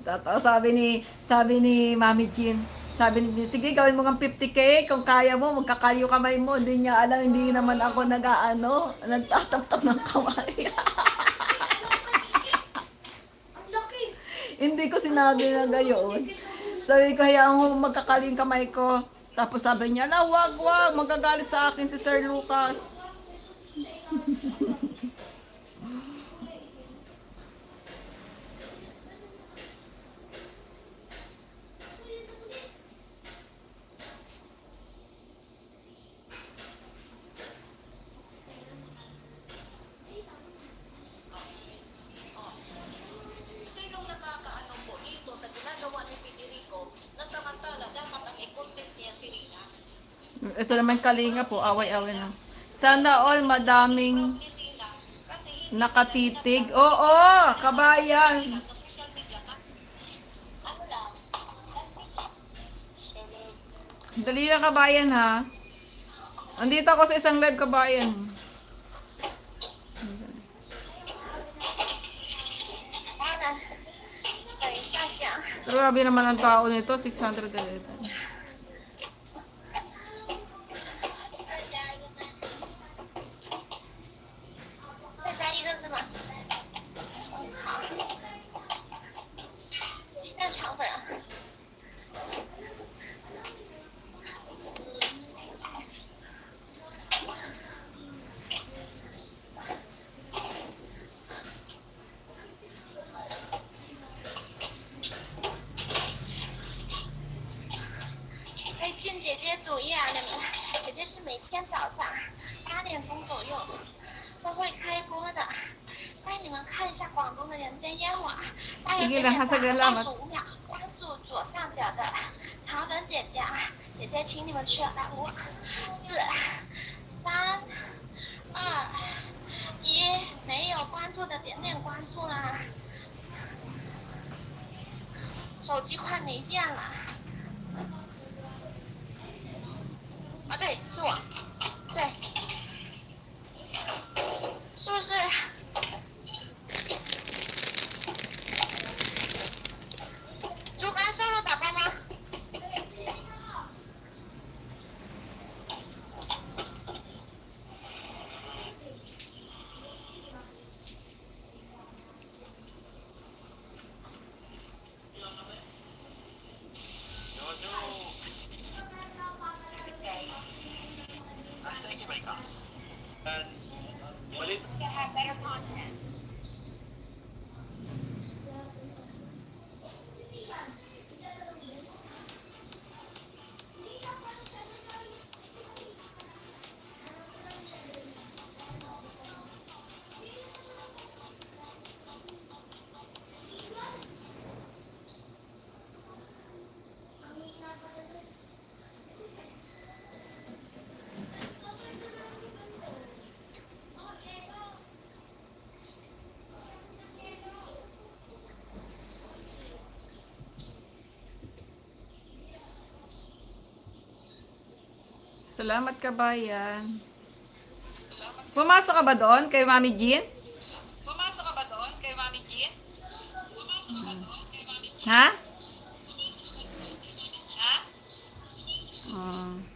Tapos sabi ni Mami Jean, sabi ni sige gawin mo ng 50K kung kaya mo, magkakaliw kamay mo. Hindi niya alam, hindi naman ako nagtatap-tap ng kamay. Hindi ko sinabi na gayon. Sabi ko, hayaan mo magkakaliw yung kamay ko. Tapos sabi niya, na wag, magagalit sa akin si Sir Lucas. Sinong nakakaano po dito sa ginagawa ni Federico na samantala dapat ang i-content niya si Rina? Ito naman kalinga po, away-away na. Sana all madaming Hindi lang kasi hindi nakatitig. Oo, kabayan. sa social media ka. Ano lang? Dali na kabayan ha. Andito ako sa isang live kabayan. Grabe naman ang tao nito, 611. 再加一个字吗？好，鸡蛋肠粉。可以进姐姐主页啊，你们。姐姐是每天早上8点钟左右都会开播的，带你们看一下广东的人间烟火啊！加油点点赞，25秒，关注左上角的肠粉姐姐啊！姐姐请你们吃了，来5、4、3、2、1，没有关注的点点关注啦！手机快没电了。啊，对，是我，对，是不是？猪肝瘦肉打包吗？Can have better content. Salamat kabayan. Pumasok ka ba doon kay Mami Jean? Pumasok ka ba doon kay Mami Jean? Ha? Ha? Hmm.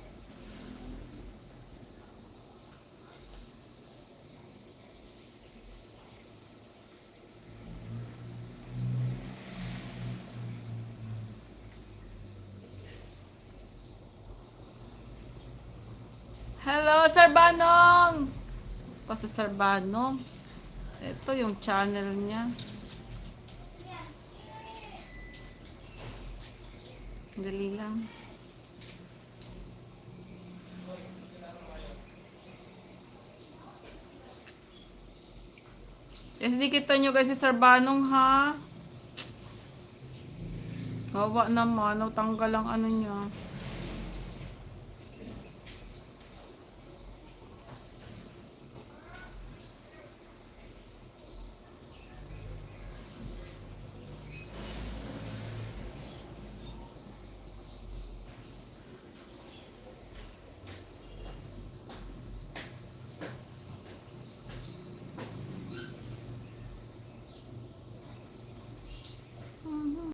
Hello, Sir Banong! Kasi Sir Banong. Ito yung channel niya. Dali lang. Kasi di kita nyo guys si Sir Banong ha. Kawa naman, tanggal ang ano niya.